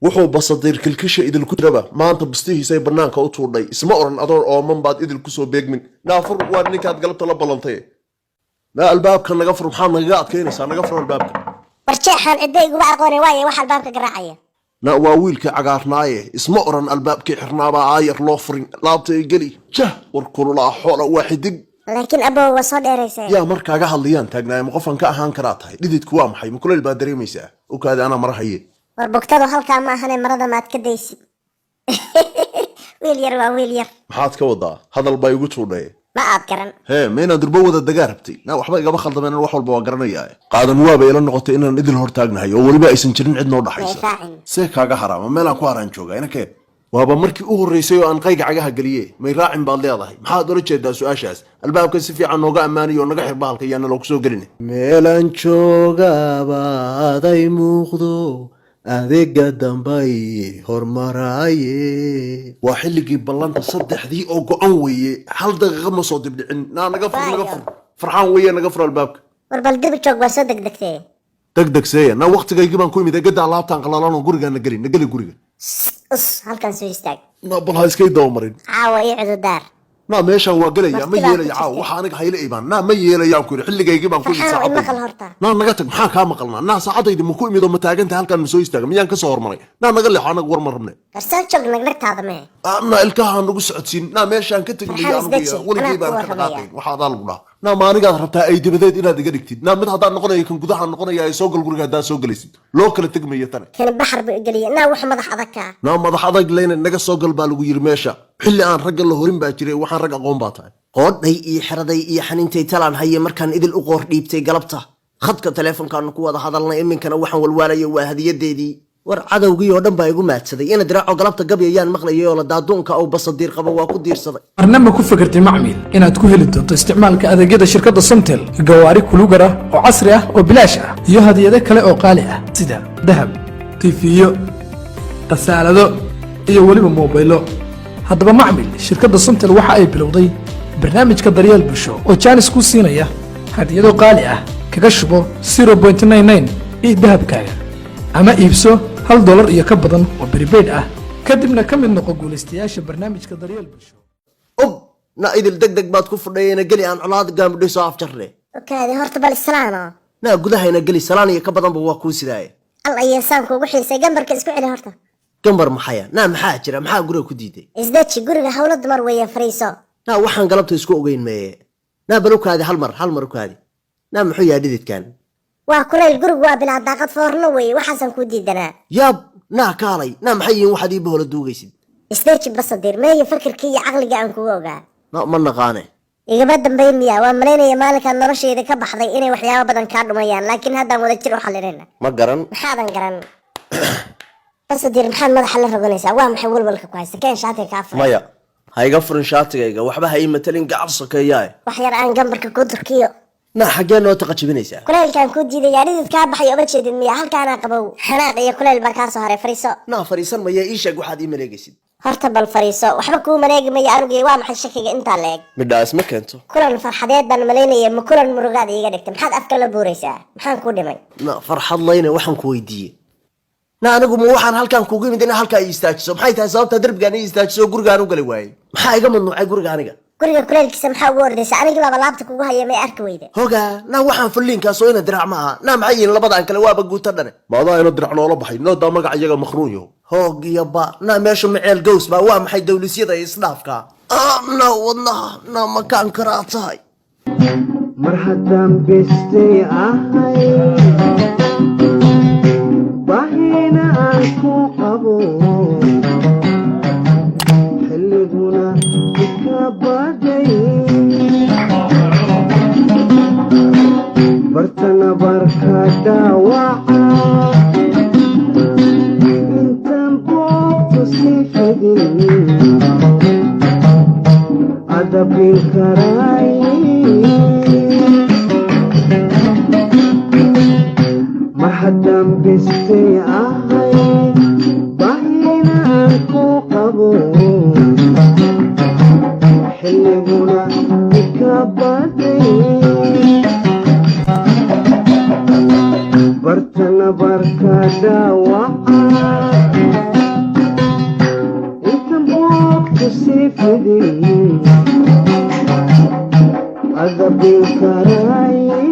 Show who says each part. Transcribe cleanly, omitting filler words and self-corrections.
Speaker 1: wuxuu Basodiir kilkisha idil ku raba maanta bastihiisa banaanka u tuurdhay isma oran adoon oo man baad idil ku soo beegmin naafur waa ninkaad galabta la balantay na albaabka naga fur maxaa naga adkeynaysaa naga fur albaabka
Speaker 2: warjeexan cidaygu ma aqoonay waaye wax albaabka garaacaya
Speaker 1: na waa wiilka cagaarnaaye isma oran albaabkii xirnaaba aayar loo furin laabta ay gali jah war kulula xoolo waaxidig
Speaker 2: laakiin abo waa soo dheeraysay
Speaker 1: yaa markaaga hadlayaan taagnaay ma qofan ka ahaan karaa tahay dhididku waa maxay ma kuleel baa dareemaysaa oo kaadi ana marahaye
Speaker 2: war bogtado halka ma ahane marada maad ka daysid wiil yar waa wiil yar
Speaker 1: maxaad ka wadaa hadal bay ugu tuudhay
Speaker 2: ma aad garan
Speaker 1: meena durba wada dagaarabtay na waxba igaba khaldameen wax walba waa garanayaa qaadan waaba ila noqotay inaan idil hor taagnahay oo waliba aysan jirin cid noo dhaxaysa see kaaga haraama meelaan ku haraan joogaa ina keen waaba markii u horeysay oo aan qayga cagaha galiyay may raacin baad leedahay maxaad ola jeedaa su'aashaas albaabka si fiican nooga amaaniyo naga xir bahalka yaana loo soo galin meelaan joogaaba aday muuqdo adeega dambay hormaraaye waa xilligii ballanta saddexdii oo go'an weeye hal daqiiqo ma soo dibdhicin naga fur farxaan weeye naga fur albaabka
Speaker 2: war bal dib joog waa soo degdegtay
Speaker 1: na waqtigaygii baan ku imid gadaa laabtaan qalalan oo guriga na gali guriga
Speaker 2: halkan soo istaag
Speaker 1: na bal ha iskay daw marin
Speaker 2: caawa iyo cududaar
Speaker 1: na meesha waa galaya ma yeelaya caawa waxa aniga hayla iibaan na ma yeelayaan ku xilligaygii baan ku imid saacad na naga tag maxaa ka maqalnaa na saacadaydi ma ku imid oo ma taaganta halkan ma soo istaaga miyaan ka soo hormaray na naga leexo anaga war ma rabne
Speaker 2: karsan joog nagtaada ma
Speaker 1: na ilkaha nagu socodsiin na meeshaan ka tagniyo aniga waligii baan ka qaatay waxa aad lagu dhaaf na maanigaad rabtaa ay dibadeed inaad iga dhigtid na mid haddaan noqonayo kan gudaha noqonaya ay soo gal guriga haddaad soo galaysid loo kala tegmayo tan
Speaker 2: kan baxar buu galiya na wax madax adag ka
Speaker 1: na madax adag leena naga soo gal baa lagu yiri meesha xilli aan rag la horin baa jiray waxaan rag aqoon baa tahay qoodhay iyo xiraday iyo xaniintay talaan haye markaan idil u qoor dhiibtay galabta khadka teleefankaan ku wada hadalnay iminkana waxaan walwaalayo waa hadiyadeedii war cadowgii oo dhan baa igu maadsaday ina diraaco galabta gabyayaan maqlayay oo la daaduunka oo Basodiir qaba waa ku diirsaday
Speaker 3: arnama ku fikirtay macmiil inaad ku heli doonto isticmaalka adeegyada shirkadda Somtel gawaari kulugara oo casri ah oo bilaash ah iyo hadiyado kale oo qaali ah sida dahab tifiyo qasaalado iyo waliba mobaylo haddaba macmiil shirkadda Somtel waxa ay bilowday barnaamijka daryeel bulsho oo jaanis ku siinaya hadiyado qaali ah kaga shubo 0.99 ee dahabkaaga ama iibso $1 iyo ka badan oo prepaid ah kadibna ka mid noqo guulaystayaasha barnaamijka daryeel bulsho
Speaker 1: na idil degdeg baad ku fudhayna gali aan colaad gaamudhay soo afjarre
Speaker 2: okaadi horta bal islaano
Speaker 1: na gudahayna gali salaan iyo ka badan waa ku sidaaye
Speaker 2: alla yeesaan kugu xiisay gambarka isku celi horta
Speaker 1: gambar maxaya na maxaa jira maxaa guriga ku diiday
Speaker 2: isdaji guriga hawlo dumar weeye fariiso
Speaker 1: na waxaan galabta isku ogeyn meeye na balukaadi hal mar ukaadi na muxuu yahay dhididkan
Speaker 2: waa kuleel gurigu waa bilaa daaqad foorno weeye waxaasan ku diidanaa
Speaker 1: yaab na kaalay na maxay yihiin waxaad ii bohla duugaysid
Speaker 2: isdaji Basodiir meeyo fikirkii iyo caqliga aan kugu ogaa
Speaker 1: na ma naqaane
Speaker 2: igaba dambayn miya waa malaynaya maalinkan noloshayda ka baxday inay waxyaabo badan ka dhumayaan laakiin haddaan wada jir u xalinayna
Speaker 1: ma garan
Speaker 2: maxaadan garan Basodiir maxaad madaxa la roganaysaa waa maxay walwalka ku haysta keen shaatiga ka afray
Speaker 1: maya ha iga furin shaatigayga waxba ha ii matalin gacar sokeeyaa
Speaker 2: wax yar aan gambarka ku durkiyo
Speaker 1: na xagee noo taqajibinaysaa
Speaker 2: kuleelkaan ku diidayaa dhididkaa baxay oba jeedin miya halkaanaa qabow xanaaq iyo kuleel baa kaa soo haray fariiso
Speaker 1: na fariisan maya ii sheeg waxaad ii maleegaysid
Speaker 2: horta bal fariiso waxba kuu maleegi maya anugii waa maxay shakiga intaa la eg
Speaker 1: midhaas ma keento
Speaker 2: kulan farxadeed baan malaynaya ma kulan murugaad iiga dhigtay maxaad afka la buuraysaa maxaan ku dhimay
Speaker 1: na farxad layna waxaan ku weydiiyey na anigu ma waxaan halkaan kugu imid in halkaa ii istaajiso maxay tahay sababta darbigaan ii istaajiso gurigaan u gali waayey maxaa iga mamnuucay guriga aniga
Speaker 2: guriga kuleelkiisa maxaa ugu ordaysa anigii baaba laabta kugu haya may arki weyda
Speaker 1: hoga na waxaan fulliinkaasoo ina dirac ma aha na maxay yihiin labadaan kale waaba guuta dhane maadaa ina dirac noola baxay noodaa magaca iyaga makhruun yaho hoog iyo ba na meeshu maceel gows baa waa maxay dawlisyada isdhaafka na wadnaha na makaan karaa tahay
Speaker 4: mar haddaan bestay ahay bahina aan ku qabo xilliguna ka baday bartana barka dhaawaca intaan boogto sii fadin adabin karay mar haddaan bestay ahay bahina aan ku qabo xilliguna ka baday bartana barka dhaawaca سيفدي أدبي كراي